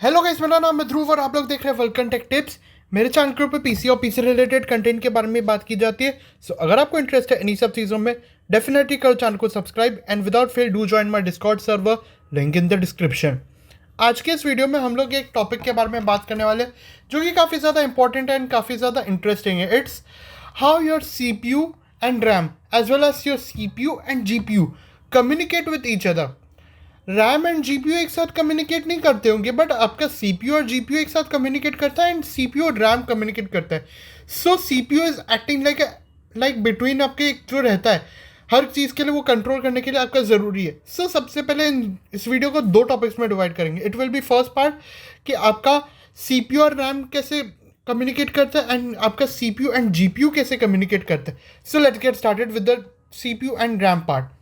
Hello guys, मेरा नाम है ध्रुव और आप लोग देख रहे हैं वल्कन टेक टिप्स। मेरे चैनल के ऊपर पीसी और पीसी रिलेटेड कंटेंट के बारे में बात की जाती है। सो अगर आपको इंटरेस्ट है इन्हीं सब चीज़ों में, डेफिनेटली करो चैनल को subscribe and without fail do join my Discord server, link in the description. आज के इस वीडियो में हम लोग एक टॉपिक के बारे में बात करने वाले हैं जो कि काफ़ी ज़्यादा इंपॉर्टेंट है एंड काफ़ी ज़्यादा इंटरेस्टिंग है। It's how your CPU and RAM as well as your CPU and GPU communicate with each other. RAM and GPU एक साथ कम्युनिकेट नहीं करते होंगे, बट आपका सीपीयू और जीपीयू एक साथ कम्युनिकेट करता है एंड सीपीयू और रैम कम्युनिकेट करता है। So CPU is acting like between आपके जो रहता है हर चीज़ के लिए, वो कंट्रोल करने के लिए आपका ज़रूरी है। सो सबसे पहले इस वीडियो को दो टॉपिक्स में डिवाइड करेंगे। It will be first part कि आपका सीपीयू और रैम कैसे कम्युनिकेट करता है एंड आपका सीपीयू एंड जीपीयू कैसे कम्युनिकेट करता है। So let's get started with the CPU and RAM part.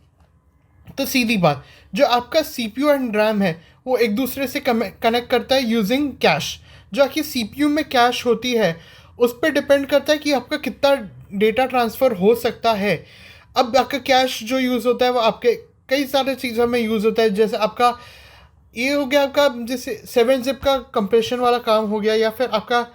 तो सीधी बात, जो आपका CPU एंड रैम है वो एक दूसरे से कनेक्ट करता है यूजिंग कैश। जो आपकी CPU में कैश होती है उस पर डिपेंड करता है कि आपका कितना डेटा ट्रांसफ़र हो सकता है। अब आपका कैश जो यूज़ होता है वो आपके कई सारे चीज़ों में यूज़ होता है। जैसे आपका ये हो गया, आपका जैसे 7-zip का कंप्रेशन वाला काम हो गया, या फिर आपका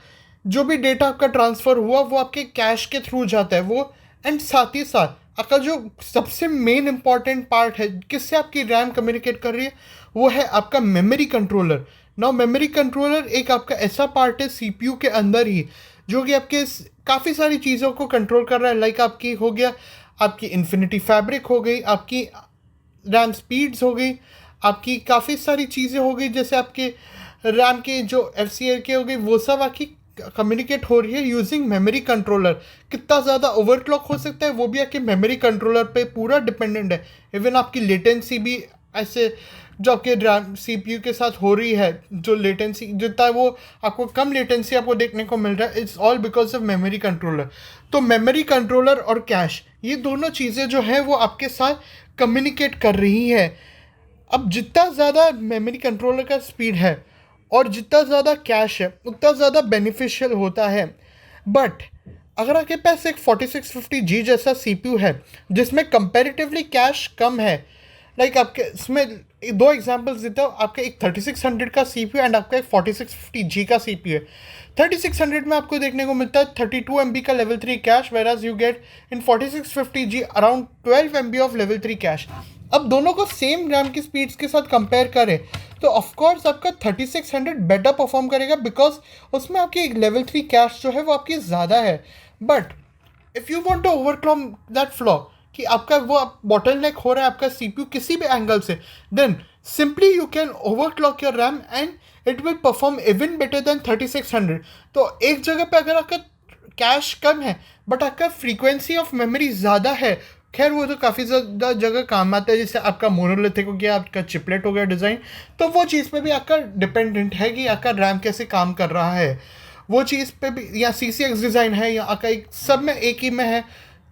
जो भी डेटा आपका ट्रांसफ़र हुआ वो आपके कैश के थ्रू जाता है वो। एंड साथ ही साथ आपका जो सबसे मेन इंपॉर्टेंट पार्ट है किससे आपकी रैम कम्युनिकेट कर रही है वो है आपका memory controller. Now memory controller एक आपका ऐसा पार्ट है CPU के अंदर ही जो कि आपके काफ़ी सारी चीज़ों को कंट्रोल कर रहा है। लाइक आपकी हो गया आपकी इन्फिनिटी फैब्रिक हो गई, आपकी रैम स्पीड्स हो गई, आपकी काफ़ी सारी चीज़ें हो गई, जैसे आपके रैम के जो FCA के हो गई, वो सब आपकी कम्युनिकेट हो रही है यूजिंग मेमोरी कंट्रोलर। कितना ज़्यादा ओवरक्लॉक हो सकता है वो भी आपके मेमोरी कंट्रोलर पे पूरा डिपेंडेंट है। इवन आपकी लेटेंसी भी ऐसे जो आपके रैम CPU के साथ हो रही है, जो लेटेंसी जितना है वो आपको कम लेटेंसी आपको देखने को मिल रहा है, it's all because of memory controller. तो मेमोरी कंट्रोलर और कैश, ये दोनों चीज़ें जो है वो आपके साथ कम्युनिकेट कर रही है। अब जितना ज़्यादा मेमोरी कंट्रोलर का स्पीड है और जितना ज़्यादा कैश है उतना ज़्यादा बेनिफिशियल होता है। बट अगर आपके पास एक 4650G जैसा CPU है जिसमें कंपैरेटिवली कैश कम है, लाइक आपके इसमें दो एग्जांपल्स देता हूँ। आपका एक 3600 का CPU एंड आपका एक 4650G का CPU है। 3600 में आपको देखने को मिलता है 32 MB का level 3 cash, वेराज you get in 4650G around 12 MB of level 3 cash. अब दोनों को सेम रैम की स्पीड्स के साथ कंपेयर करें तो ऑफकोर्स आपका 3600 बेटर परफॉर्म करेगा, बिकॉज उसमें आपकी एक लेवल 3 कैश जो है वो आपकी ज़्यादा है। But if you want to overcome that flaw कि आपका वो बॉटलनेक हो रहा है आपका CPU किसी भी एंगल से, then simply you can overclock your RAM and it will perform even better than 3600। तो एक जगह पे अगर आपका कैश कम है बट आपका फ्रीक्वेंसी ऑफ मेमोरी ज़्यादा है, खैर वो तो काफ़ी ज़्यादा जगह काम आता है। जैसे आपका मोनोलिथिक हो गया, आपका चिपलेट हो गया डिज़ाइन, तो वो चीज़ पे भी आपका डिपेंडेंट है कि आपका रैम कैसे काम कर रहा है। वो चीज़ पे भी, या CCX डिज़ाइन है या आपका एक सब में एक ही में है,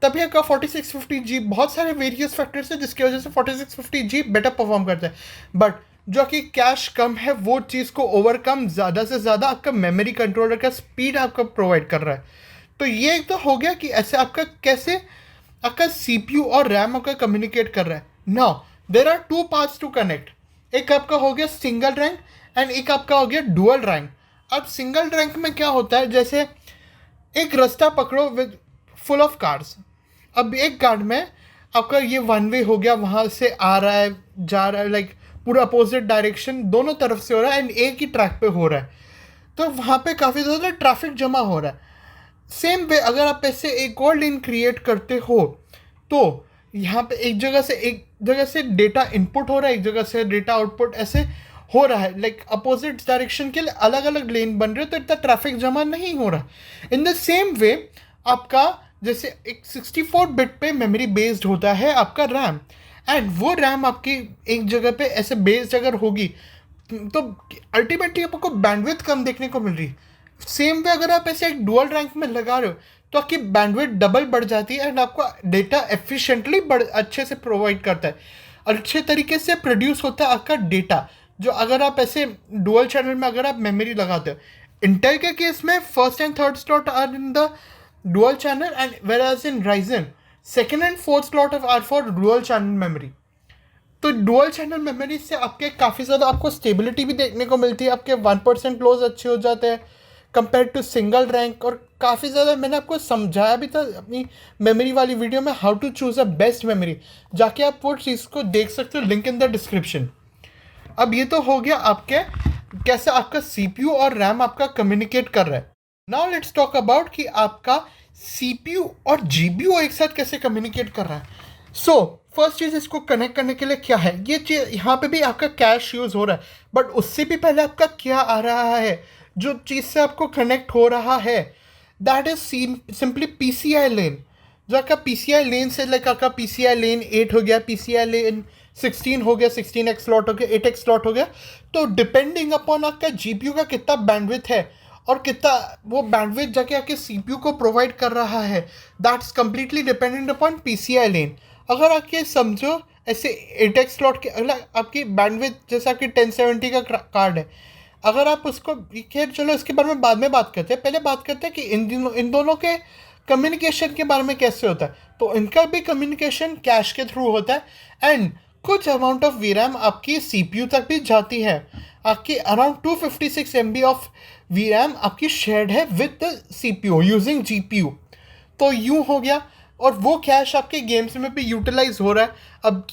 तभी आपका 4650G बहुत सारे वेरियस फैक्टर्स है जिसकी वजह से 4650G बेटर परफॉर्म करता है। बट जो कि कैश कम है वो चीज़ को ओवरकम ज़्यादा से ज़्यादा आपका मेमोरी कंट्रोलर का स्पीड आपका प्रोवाइड कर रहा है। तो ये तो हो गया कि ऐसे आपका कैसे आपका CPU और रैम आपका कम्युनिकेट कर रहा है। Now there are two parts to connect. एक आपका हो गया सिंगल रैंक एंड एक आपका हो गया डुअल रैंक। अब सिंगल रैंक में क्या होता है, जैसे एक रास्ता पकड़ो विद फुल ऑफ कार्स। अब एक गार्ड में आपका ये वन वे हो गया, वहाँ से आ रहा है जा रहा है, लाइक पूरा अपोजिट डायरेक्शन दोनों तरफ से हो रहा है एंड एक ही ट्रैक पे हो रहा है, तो वहाँ पे काफ़ी ज़्यादा ट्रैफिक जमा हो रहा है। सेम वे अगर आप ऐसे एक और लेन क्रिएट करते हो तो यहाँ पे एक जगह से डेटा इनपुट हो रहा है, एक जगह से डेटा आउटपुट ऐसे हो रहा है, लाइक अपोजिट डायरेक्शन के लिए अलग अलग लेन बन रहे हो, तो इतना ट्रैफिक जमा नहीं हो रहा। इन द सेम वे आपका जैसे एक 64 बिट पे मेमोरी बेस्ड होता है आपका रैम, एंड वो रैम आपकी एक जगह पे ऐसे बेस्ड अगर होगी तो अल्टीमेटली आपको बैंडविड्थ कम देखने को मिल रही है। सेम वे अगर आप ऐसे एक डुअल रैंक में लगा रहे हो तो आपकी बैंडविड्थ डबल बढ़ जाती है एंड आपको डेटा एफिशिएंटली अच्छे से प्रोवाइड करता है, अच्छे तरीके से प्रोड्यूस होता है आपका डेटा। जो अगर आप ऐसे डुअल चैनल में अगर आप मेमोरी लगाते हो, इंटेल के केस में first and third slot are in the dual channel and whereas in Ryzen second and fourth slot are for dual channel memory. तो डुअल चैनल मेमोरी से आपके काफ़ी ज़्यादा आपको स्टेबिलिटी भी देखने को मिलती है, आपके 1% लॉस अच्छे हो जाते हैं कंपेयर टू सिंगल रैंक। और काफ़ी ज़्यादा मैंने आपको समझाया भी था अपनी मेमोरी वाली वीडियो में, how to choose a best memory, जाके आप वो चीज़ को देख सकते हो, लिंक इन द डिस्क्रिप्शन। अब ये तो हो गया आपके कैसे आपका सीपीयू और रैम आपका कम्युनिकेट कर रहा है। नाउ लेट्स टॉक अबाउट कि आपका सीपीयू और जीपीयू एक साथ कैसे कम्युनिकेट कर रहा है। सो फर्स्ट चीज़, इसको कनेक्ट करने के लिए क्या है, ये चीज़ यहाँ पे भी आपका कैश यूज़ हो रहा है, बट उससे भी पहले आपका क्या आ रहा है, जो चीज़ से आपको कनेक्ट हो रहा है, दैट इज सिंपली पीसीआई लेन। जो आपका पीसीआई लेन से लाइक आपका पीसीआई लेन 8 हो गया, पीसीआई लेन 16 हो गया, 16x स्लॉट हो गया, 8x स्लॉट हो गया। तो डिपेंडिंग अपॉन आपका जीपीयू का कितना बैंडविड्थ है और कितना वो बैंडविड्थ जाके आपके सीपीयू को प्रोवाइड कर रहा है, that's completely dependent upon PCI lane. अगर आपके समझो ऐसे 8x स्लॉट के अगला आपकी बैंडविड्थ, जैसे आपकी 1070 का कार्ड है, अगर आप उसको, खैर चलो इसके बारे में बाद में बात करते हैं, पहले बात करते हैं कि इन दोनों के कम्युनिकेशन के बारे में कैसे होता है। तो इनका भी कम्युनिकेशन कैश के थ्रू होता है एंड कुछ अमाउंट ऑफ वीरैम आपकी सीपीयू तक भी जाती है। आपकी अराउंड 256 MB ऑफ वीरैम आपकी शेयर्ड है with the CPU using GPU. तो यूँ हो गया, और वो कैश आपके गेम्स में भी यूटिलाइज हो रहा है। अब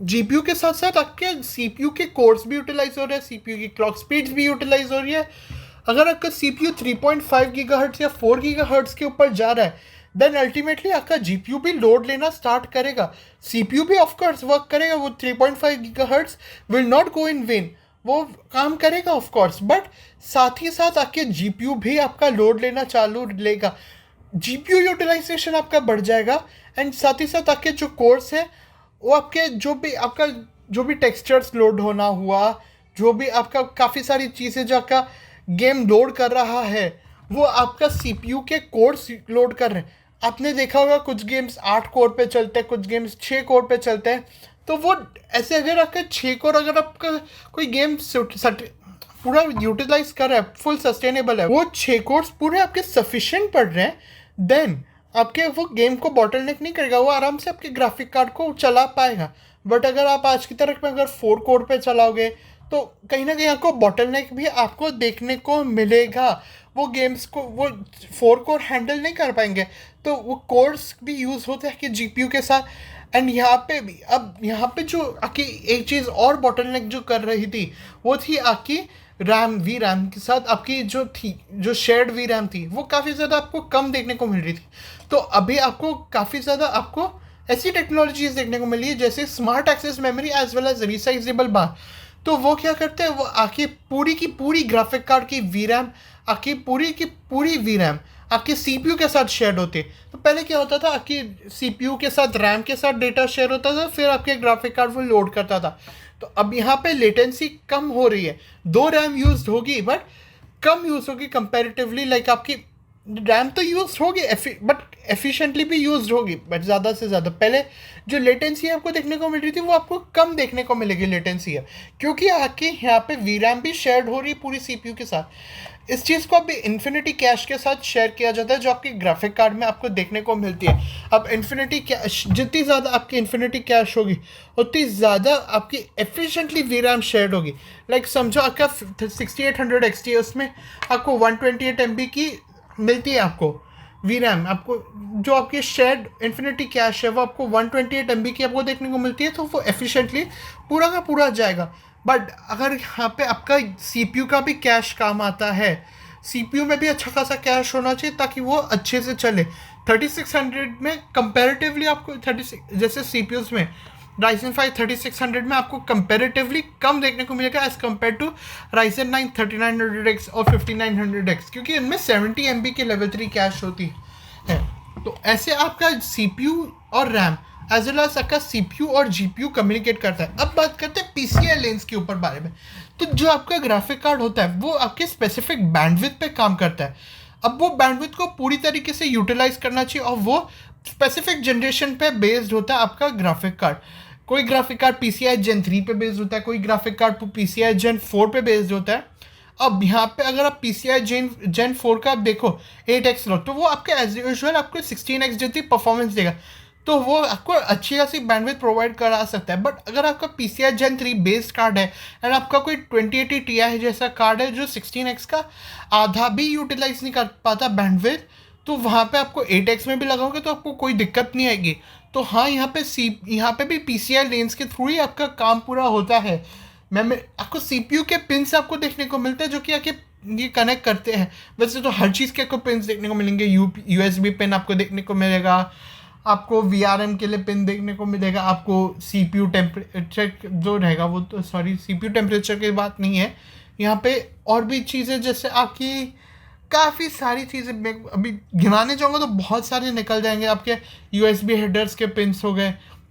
जीपीयू के साथ साथ आपके सीपीयू के कोर्स भी यूटिलाइज हो रहे हैं, सीपीयू की क्लॉक स्पीड्स भी यूटिलाइज हो रही है। अगर आपका सीपीयू 3.5 गीगाहर्ट्ज़ या 4 गीगाहर्ट्ज़ के ऊपर जा रहा है, देन अल्टीमेटली आपका जीपीयू भी लोड लेना स्टार्ट करेगा, सीपीयू भी ऑफकोर्स वर्क करेगा। वो 3.5 gigahertz will not go in when, वो काम करेगा ऑफकोर्स, बट साथ ही साथ आपके जीपीयू भी आपका लोड लेना चालू लेगा, जीपीयू यूटिलाइजेशन आपका बढ़ जाएगा। एंड साथ ही साथ आपके जो कोर्स है, वो आपके जो भी टेक्सचर्स लोड होना हुआ, जो भी आपका काफ़ी सारी चीज़ें जो आपका गेम लोड कर रहा है, वो आपका सीपीयू के कोर्स लोड कर रहे हैं। आपने देखा होगा कुछ गेम्स 8 कोर पे चलते हैं, कुछ गेम्स 6 कोर पे चलते हैं। तो वो ऐसे अगर आपका 6 कोर, अगर आपका कोई गेम पूरा यूटिलाइज कर रहा है, फुल सस्टेनेबल है, वो 6 कोर्स पूरे आपके सफिशिएंट पड़ रहे हैं, देन आपके वो गेम को बॉटलनेक नहीं करेगा, वो आराम से आपके ग्राफिक कार्ड को चला पाएगा। बट अगर आप आज की तारीख में अगर 4 कोर पे चलाओगे, तो कहीं ना कहीं आपको बॉटलनेक भी आपको देखने को मिलेगा। वो गेम्स को वो 4 कोर हैंडल नहीं कर पाएंगे, तो वो कोर्स भी यूज़ होते हैं कि जीपीयू के साथ। एंड यहाँ पे भी, अब यहाँ पे जो आपकी एक चीज़ और बॉटलनेक जो कर रही थी, वो थी आपकी वी रैम के साथ आपकी जो शेयर्ड वी रैम थी, वो काफ़ी ज़्यादा आपको कम देखने को मिल रही थी। तो अभी आपको काफ़ी ज़्यादा आपको ऐसी टेक्नोलॉजीज देखने को मिली है, जैसे smart access memory as well as resizable bar. तो वो क्या करते हैं, वो आके पूरी की पूरी ग्राफिक कार्ड की वी रैम, आकी पूरी की पूरी वी रैम आपके सीपीयू के साथ शेयर होते। तो पहले क्या होता था, आपकी सीपीयू के साथ रैम के साथ डेटा शेयर होता था, फिर आपके ग्राफिक कार्ड वो लोड करता था। तो अब यहाँ पे लेटेंसी कम हो रही है, 2 रैम यूज होगी बट कम यूज होगी कंपैरेटिवली। लाइक आपकी रैम तो यूज होगी बट एफिशिएंटली भी यूज होगी, बट ज़्यादा से ज़्यादा पहले जो लेटेंसी आपको देखने को मिल रही थी, वो आपको कम देखने को मिलेगी लेटेंसी है, क्योंकि आपके यहाँ पे वी रैम भी शेयर्ड हो रही है पूरी सीपीयू के साथ। इस चीज़ को अभी इन्फिनिटी कैश के साथ शेयर किया जाता है, जो आपके ग्राफिक कार्ड में आपको देखने को मिलती है। अब इन्फिनिटी कैश, जितनी ज़्यादा आपकी इन्फिनिटी कैश होगी, उतनी ज़्यादा आपकी एफिशिएंटली वी रैम शेयर्ड होगी। लाइक समझो आपका 6800 XT है, उसमें आपको 128 MB की मिलती है आपको वी रैम, आपको जो आपकी शेयर्ड इन्फिनिटी कैश है, वो आपको 128 MB की आपको देखने को मिलती है। तो वो एफिशिएंटली पूरा का पूरा जाएगा। बट अगर यहाँ पे आपका सीपीयू का भी कैश काम आता है, सीपीयू में भी अच्छा खासा कैश होना चाहिए ताकि वो अच्छे से चले। 3600 में कंपैरेटिवली आपको 36, जैसे सीपीयूज में Ryzen 5 3600 में आपको कंपैरेटिवली कम देखने को मिलेगा as compare to Ryzen 9 3900X और 5900X, क्योंकि इनमें 70 MB की लेवल 3 कैश होती है। तो ऐसे आपका सीपीयू और रैम एज वेल एज आपका सीपीयू और जीपीयू कम्युनिकेट करता है। अब बात करते हैं पीसीआई लेंस के ऊपर बारे में। तो जो आपका ग्राफिक कार्ड होता है, वो आपके स्पेसिफिक बैंडविड्थ पे काम करता है। अब वो बैंडविड्थ को पूरी तरीके से यूटिलाइज करना चाहिए, और वो स्पेसिफिक जनरेशन पे बेस्ड होता है आपका ग्राफिक कार्ड। कोई ग्राफिक कार्ड PCI Gen 3 पे बेस्ड होता है, कोई ग्राफिक कार्ड PCI Gen 4 पे बेस्ड होता है। अब यहाँ पे अगर आप PCI Gen 4 का आप देखो 8x लो, तो वो आपके एज यूजुअल आपको 16x जितनी परफॉर्मेंस देगा। तो वो आपको अच्छी खासी बैंडविड्थ प्रोवाइड करा सकता है। बट अगर आपका PCI Gen 3 बेस्ड कार्ड है एंड आपका कोई 2080 Ti जैसा कार्ड है जो 16x का आधा भी यूटिलाइज नहीं कर पाता बैंडविड्थ, तो वहाँ पे आपको 8x में भी लगाओगे तो आपको कोई दिक्कत नहीं आएगी। तो हाँ, यहाँ पे भी PCI लेंस के थ्रू ही आपका काम पूरा होता है। आपको CPU के पिन्स आपको देखने को मिलते हैं जो कि आके ये कनेक्ट करते हैं। वैसे तो हर चीज़ के आपको पिन्स देखने को मिलेंगे। USB पिन आपको देखने को मिलेगा, आपको VRM के लिए पिन देखने को मिलेगा, आपको CPU टेम्परेचर जो रहेगा वो तो CPU टेम्परेचर की बात नहीं है यहाँ पे। और भी चीज़ें जैसे आपकी काफ़ी सारी चीज़ें मैं अभी गिनाने जाऊँगा तो बहुत सारे निकल जाएंगे। आपके USB हेडर्स के पिन्स हो गए,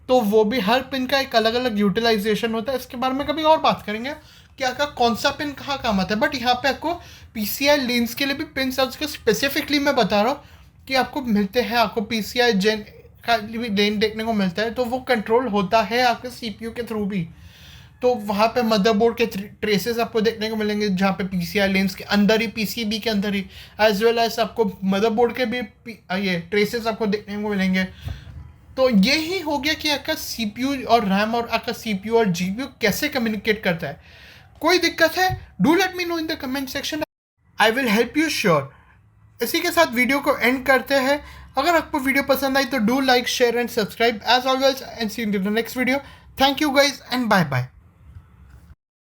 तो वो भी हर पिन का एक अलग अलग यूटिलाइजेशन होता है। इसके बारे में कभी और बात करेंगे कि आपका कौन सा पिन कहाँ काम आता है। बट यहाँ पे आपको PCI लेंस के लिए भी पिन के स्पेसिफिकली मैं बता रहा हूँ कि आपको मिलते हैं। आपको PCI जेन का भी लेन देखने को मिलता है, तो वो कंट्रोल होता है आपके CPU के थ्रू भी। तो वहाँ पे मदरबोर्ड के ट्रेसेस आपको देखने को मिलेंगे जहाँ पे PCI लेंस के अंदर ही, PCB के अंदर ही, एज वेल एज आपको मदरबोर्ड के भी ये ट्रेसेस आपको देखने को मिलेंगे। तो ये ही हो गया कि आपका CPU और रैम और आपका CPU और GPU कैसे कम्युनिकेट करता है। कोई दिक्कत है, do let me know in the comment section, I will help you sure. इसी के साथ वीडियो को एंड करते हैं। अगर आपको वीडियो पसंद आई तो do like, share and subscribe as always, and see you in the next video. Thank you guys and bye bye.